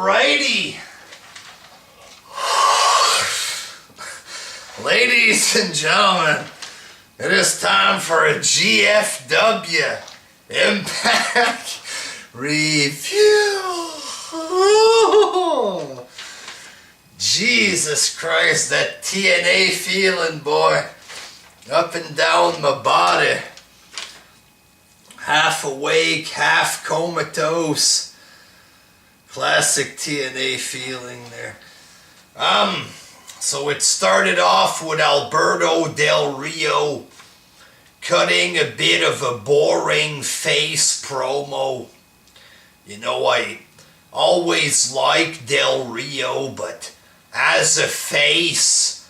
Alrighty. Ladies and gentlemen, it is time for a GFW Impact Review. Jesus Christ, that TNA feeling, boy. Up and down my body. Half awake, half comatose. Classic TNA feeling there. So it started off with Alberto Del Rio cutting a bit of a boring face promo. You know, I always liked Del Rio, but as a face,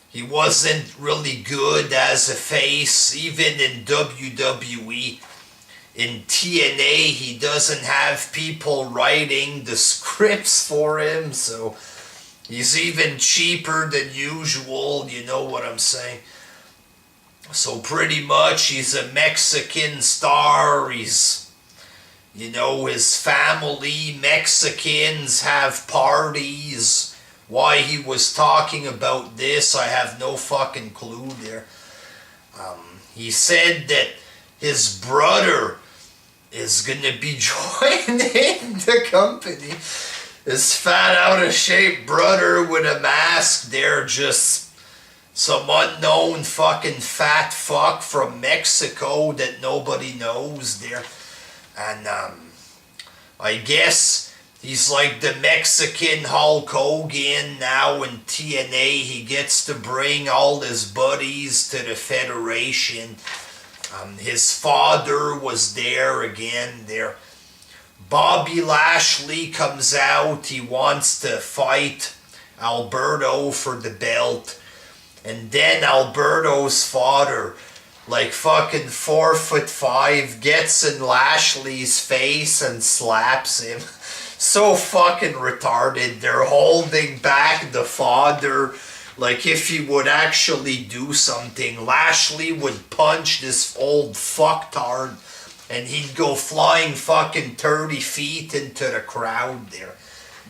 he wasn't really good as a face, even in WWE. In TNA, he doesn't have people writing the scripts for him, so he's even cheaper than usual, you know what I'm saying? So pretty much he's a Mexican star. He's, you know, his family, Mexicans, have parties. Why he was talking about this, I have no fucking clue there. He said that his brother is gonna be joining the company. His fat, out of shape brother with a mask there, just some unknown fucking fat fuck from Mexico that nobody knows there. And I guess he's like the Mexican Hulk Hogan now in TNA. He gets to bring all his buddies to the Federation. His father was there again there. Bobby Lashley comes out. He wants to fight Alberto for the belt. And then Alberto's father, like fucking 4'5", gets in Lashley's face and slaps him. So fucking retarded. They're holding back the father. Like, if he would actually do something, Lashley would punch this old fucktard and he'd go flying fucking 30 feet into the crowd there.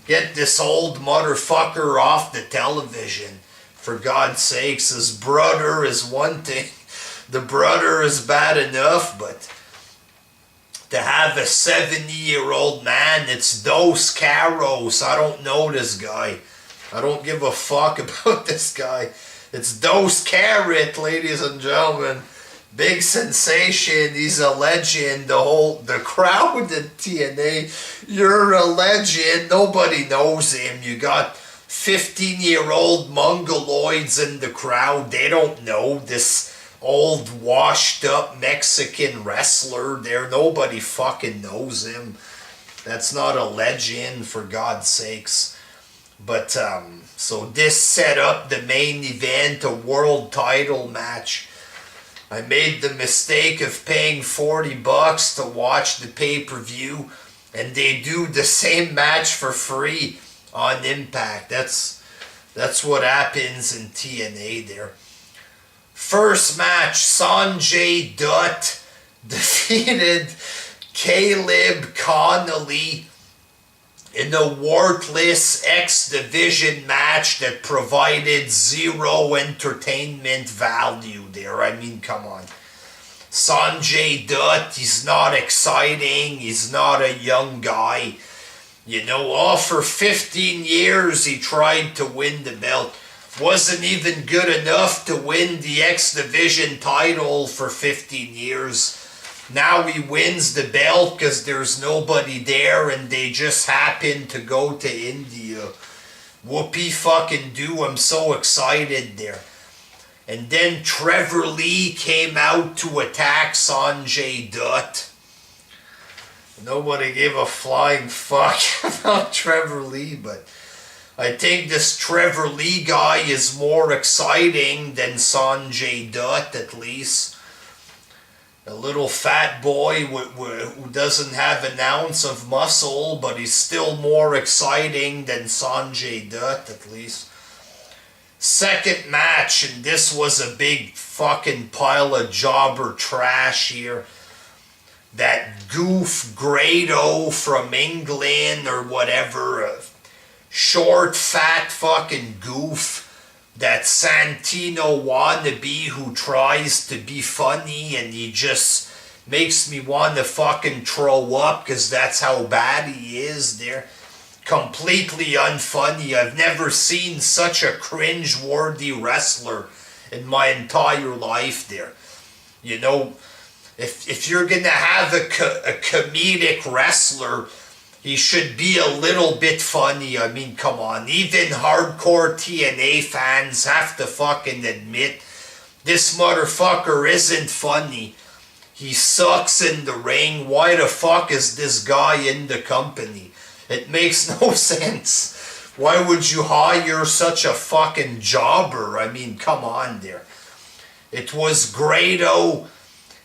Get this old motherfucker off the television. For God's sakes, his brother is one thing. The brother is bad enough, but to have a 70-year-old man, it's Dos Caros. I don't know this guy. I don't give a fuck about this guy. It's Dos Carrot, ladies and gentlemen. Big sensation. He's a legend. The crowd in TNA, you're a legend. Nobody knows him. You got 15-year-old mongoloids in the crowd. They don't know this old washed-up Mexican wrestler there. Nobody fucking knows him. That's not a legend, for God's sakes. But, so this set up the main event, a world title match. I made the mistake of paying $40 to watch the pay-per-view, and they do the same match for free on Impact. That's what happens in TNA there. First match, Sanjay Dutt defeated Caleb Connolly in a worthless X Division match that provided zero entertainment value there. I mean, come on. Sanjay Dutt, he's not exciting. He's not a young guy. You know, for 15 years he tried to win the belt. Wasn't even good enough to win the X Division title for 15 years. Now he wins the belt because there's nobody there and they just happen to go to India. Whoopee fucking do, I'm so excited there. And then Trevor Lee came out to attack Sanjay Dutt. Nobody gave a flying fuck about Trevor Lee, but I think this Trevor Lee guy is more exciting than Sanjay Dutt, at least. A little fat boy who doesn't have an ounce of muscle, but he's still more exciting than Sanjay Dutt, at least. Second match, and this was a big fucking pile of jobber trash here. that goof Grado from England or whatever, a short, fat fucking goof, that Santino wannabe who tries to be funny and he just makes me want to fucking throw up because that's how bad he is there. Completely unfunny. I've never seen such a cringe-worthy wrestler in my entire life there. You know, if you're gonna have a comedic wrestler, he should be a little bit funny. I mean, come on. Even hardcore TNA fans have to fucking admit this motherfucker isn't funny. He sucks in the ring. Why the fuck is this guy in the company? It makes no sense. Why would you hire such a fucking jobber? I mean, come on there. It was Grado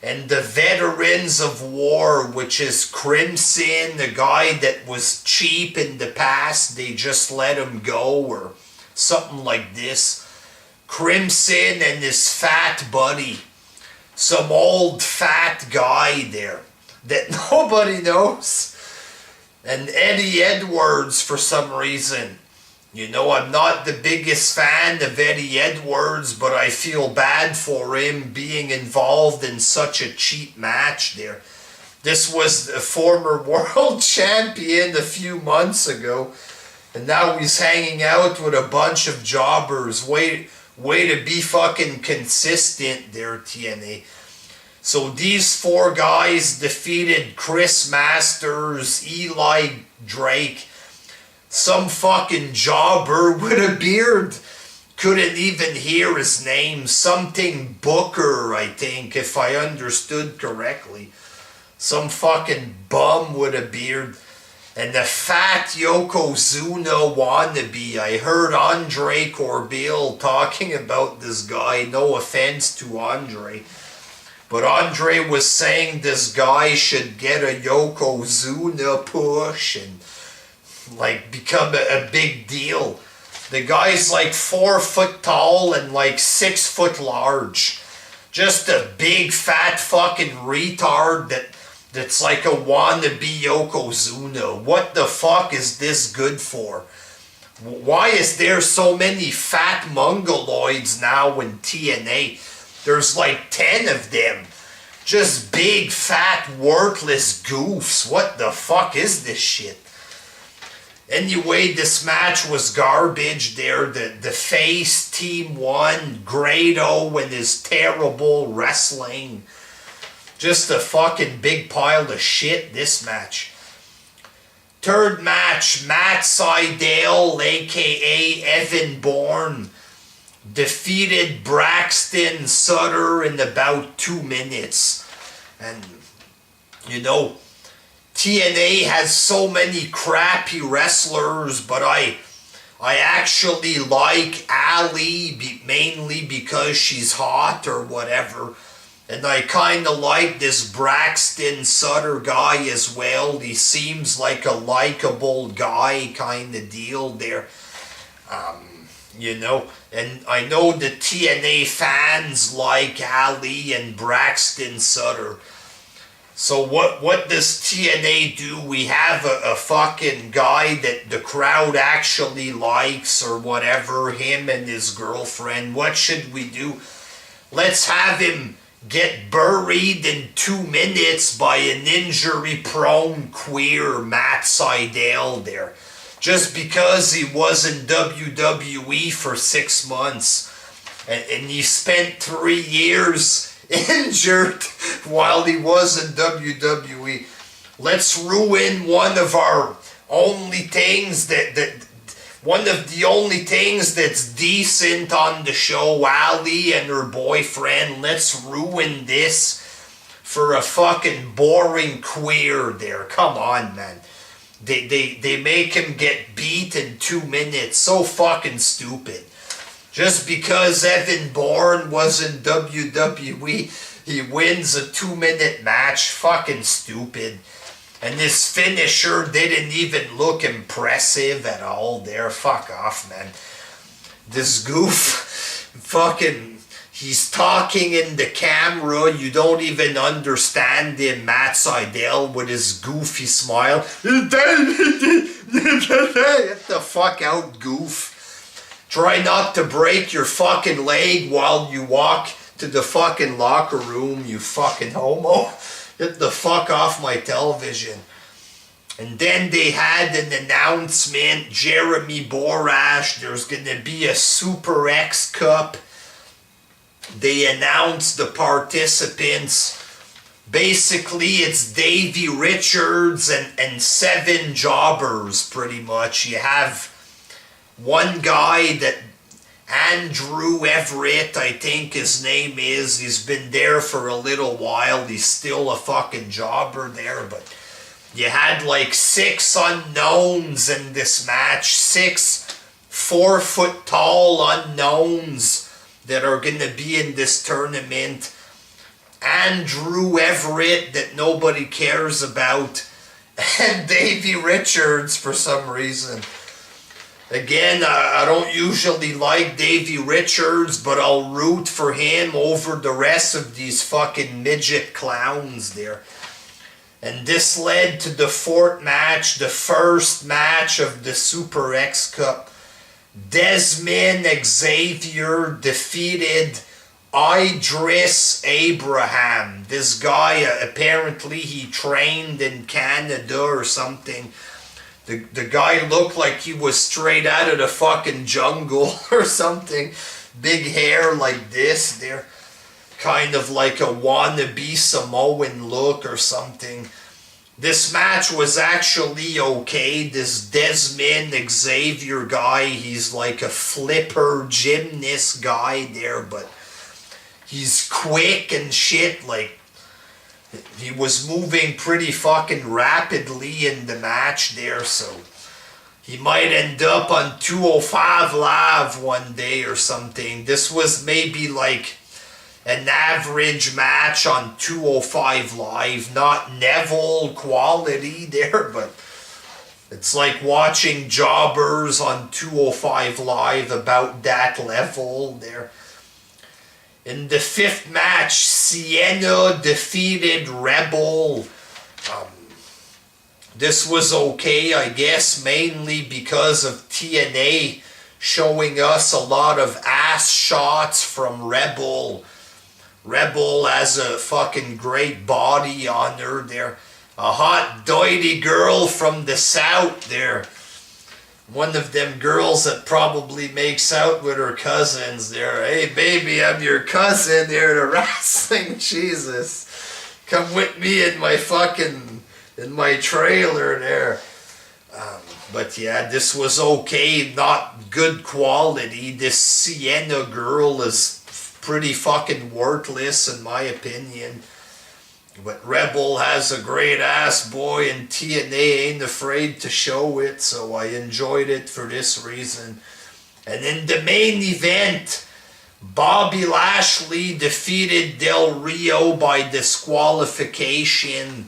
and the Veterans of War, which is Crimson, the guy that was cheap in the past. They just let him go or something like this. Crimson and his fat buddy. Some old fat guy there that nobody knows. And Eddie Edwards for some reason. You know, I'm not the biggest fan of Eddie Edwards, but I feel bad for him being involved in such a cheap match there. This was a former world champion a few months ago, and now he's hanging out with a bunch of jobbers. Way to be fucking consistent there, TNA. So these four guys defeated Chris Masters, Eli Drake, some fucking jobber with a beard. Couldn't even hear his name. Something Booker, I think, if I understood correctly. Some fucking bum with a beard. And the fat Yokozuna wannabe. I heard Andre Corbeil talking about this guy. No offense to Andre. But Andre was saying this guy should get a Yokozuna push and like become a big deal. The guy's like 4 foot tall and like 6 foot large. Just a big fat fucking retard that's like a wannabe Yokozuna. What the fuck is this good for? Why is there so many fat mongoloids now in TNA? There's like 10 of them. Just big, fat, worthless goofs. What the fuck is this shit? Anyway, this match was garbage there. The face team won. Grado and his terrible wrestling. Just a fucking big pile of shit, this match. Third match, Matt Sydal, a.k.a. Evan Bourne, defeated Braxton Sutter in about 2 minutes. And, you know, TNA has so many crappy wrestlers, but I actually like Ali mainly because she's hot or whatever. And I kind of like this Braxton Sutter guy as well. He seems like a likable guy kind of deal there. You know, and I know the TNA fans like Ali and Braxton Sutter. So what does TNA do? We have a fucking guy that the crowd actually likes or whatever, him and his girlfriend. What should we do? Let's have him get buried in 2 minutes by an injury-prone queer Matt Sydal there. Just because he was in WWE for 6 months and he spent 3 years injured while he was in WWE. Let's ruin one of our only things one of the only things that's decent on the show, Ali and her boyfriend. Let's ruin this for a fucking boring queer there. Come on, man. They make him get beat in 2 minutes. So fucking stupid. Just because Evan Bourne was in WWE, he wins a 2-minute match. Fucking stupid. And this finisher didn't even look impressive at all there. Fuck off, man. This goof, fucking, He's talking in the camera. You don't even understand him, Matt Sydal, with his goofy smile. Get the fuck out, goof. Try not to break your fucking leg while you walk to the fucking locker room, you fucking homo. Get the fuck off my television. And then they had an announcement, Jeremy Borash, there's gonna be a Super X Cup. They announced the participants. Basically, it's Davey Richards and 7 jobbers, pretty much. You have one guy that Andrew Everett, I think his name is. He's been there for a little while. He's still a fucking jobber there, but you had like 6 unknowns in this match. 6 4-foot-tall unknowns that are going to be in this tournament. Andrew Everett, that nobody cares about, and Davey Richards for some reason. Again, I don't usually like Davey Richards, but I'll root for him over the rest of these fucking midget clowns there. And this led to the 4th match, the first match of the Super X Cup. Desmond Xavier defeated Idris Abraham. This guy, apparently he trained in Canada or something. The guy looked like he was straight out of the fucking jungle or something. Big hair like this. They're kind of like a wannabe Samoan look or something. This match was actually okay. This Desmond Xavier guy, he's like a flipper gymnast guy there, but he's quick and shit. Like, he was moving pretty fucking rapidly in the match there, so he might end up on 205 Live one day or something. This was maybe like an average match on 205 Live, not Neville quality there, but it's like watching jobbers on 205 Live, about that level there. In the 5th match, Sienna defeated Rebel. This was okay, I guess, mainly because of TNA showing us a lot of ass shots from Rebel. Rebel has a fucking great body on her there. A hot, doity girl from the south there. One of them girls that probably makes out with her cousins there. Hey baby, I'm your cousin there to wrestling. Jesus. Come with me in my trailer there. But yeah, this was okay, not good quality. This Sienna girl is pretty fucking worthless in my opinion. But Rebel has a great ass, boy, and TNA ain't afraid to show it, so I enjoyed it for this reason. And in the main event, Bobby Lashley defeated Del Rio by disqualification.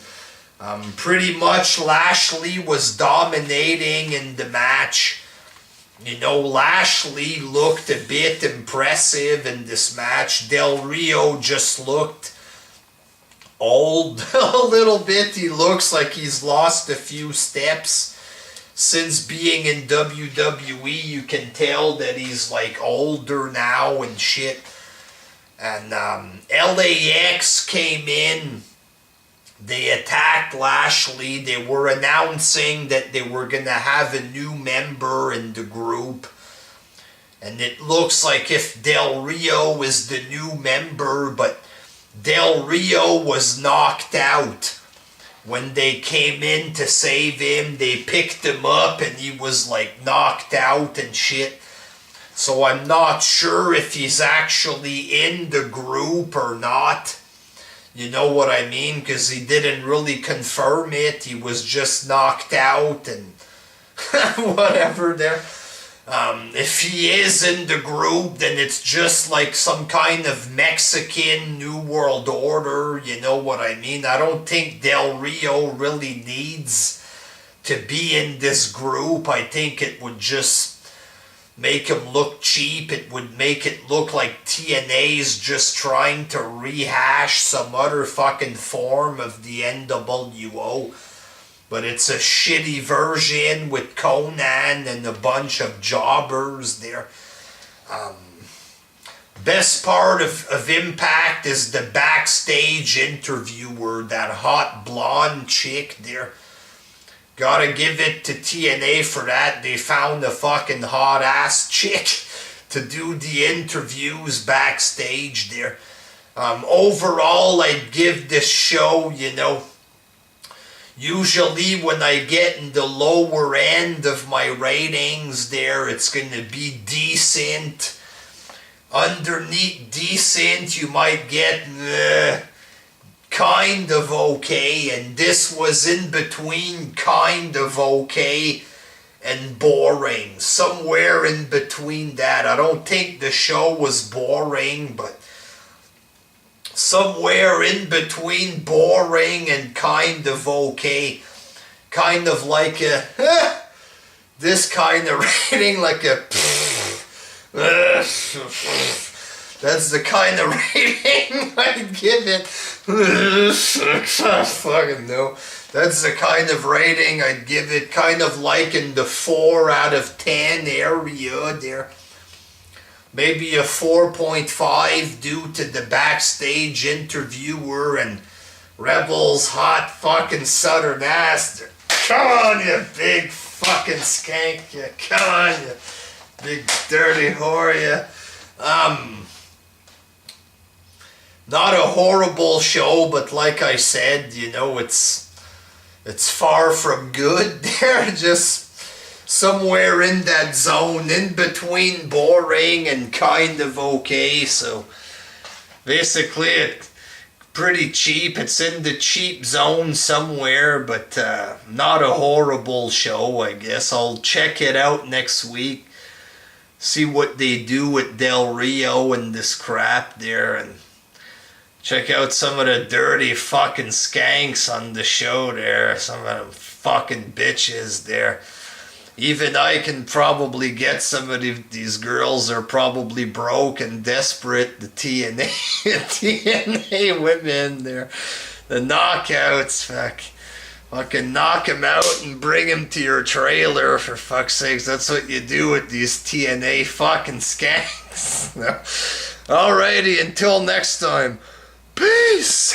Pretty much Lashley was dominating in the match. You know, Lashley looked a bit impressive in this match. Del Rio just looked old a little bit. He looks like he's lost a few steps since being in WWE. You can tell that he's like older now and shit. And LAX came in. They attacked Lashley. They were announcing that they were going to have a new member in the group. And it looks like if Del Rio is the new member, but Del Rio was knocked out. When they came in to save him, they picked him up and he was like knocked out and shit. So I'm not sure if he's actually in the group or not. You know what I mean? Because he didn't really confirm it. He was just knocked out and whatever there. If he is in the group, then it's just like some kind of Mexican New World Order. You know what I mean? I don't think Del Rio really needs to be in this group. I think it would just make him look cheap. It would make it look like TNA's just trying to rehash some other fucking form of the NWO. But it's a shitty version with Conan and a bunch of jobbers there. Best part of Impact is the backstage interviewer, that hot blonde chick there. Gotta give it to TNA for that. They found a fucking hot ass chick to do the interviews backstage there. Overall, I'd give this show, usually when I get in the lower end of my ratings there, it's gonna be decent. Underneath decent, you might get kind of okay, and this was in between kind of okay and boring. Somewhere in between that. I don't think the show was boring, but somewhere in between boring and kind of okay. Kind of like a this kind of rating, like a that's the kind of rating I'd give it. Fucking no. That's the kind of rating I'd give it. Kind of like in the 4 out of 10 area there. Maybe a 4.5 due to the backstage interviewer and Rebel's hot fucking Southern ass. Come on, you big fucking skank. You. Come on, you big dirty whore, you. Not a horrible show, but like I said, it's far from good. They're just somewhere in that zone, in between boring and kind of okay. So basically, it's pretty cheap. It's in the cheap zone somewhere, but not a horrible show, I guess. I'll check it out next week. See what they do with Del Rio and this crap there, and check out some of the dirty fucking skanks on the show there. Some of them fucking bitches there. Even I can probably get some of these girls are probably broke and desperate. The TNA women there. The knockouts, fucking knock them out and bring them to your trailer, for fuck's sakes. That's what you do with these TNA fucking skanks. Alrighty, until next time. Peace!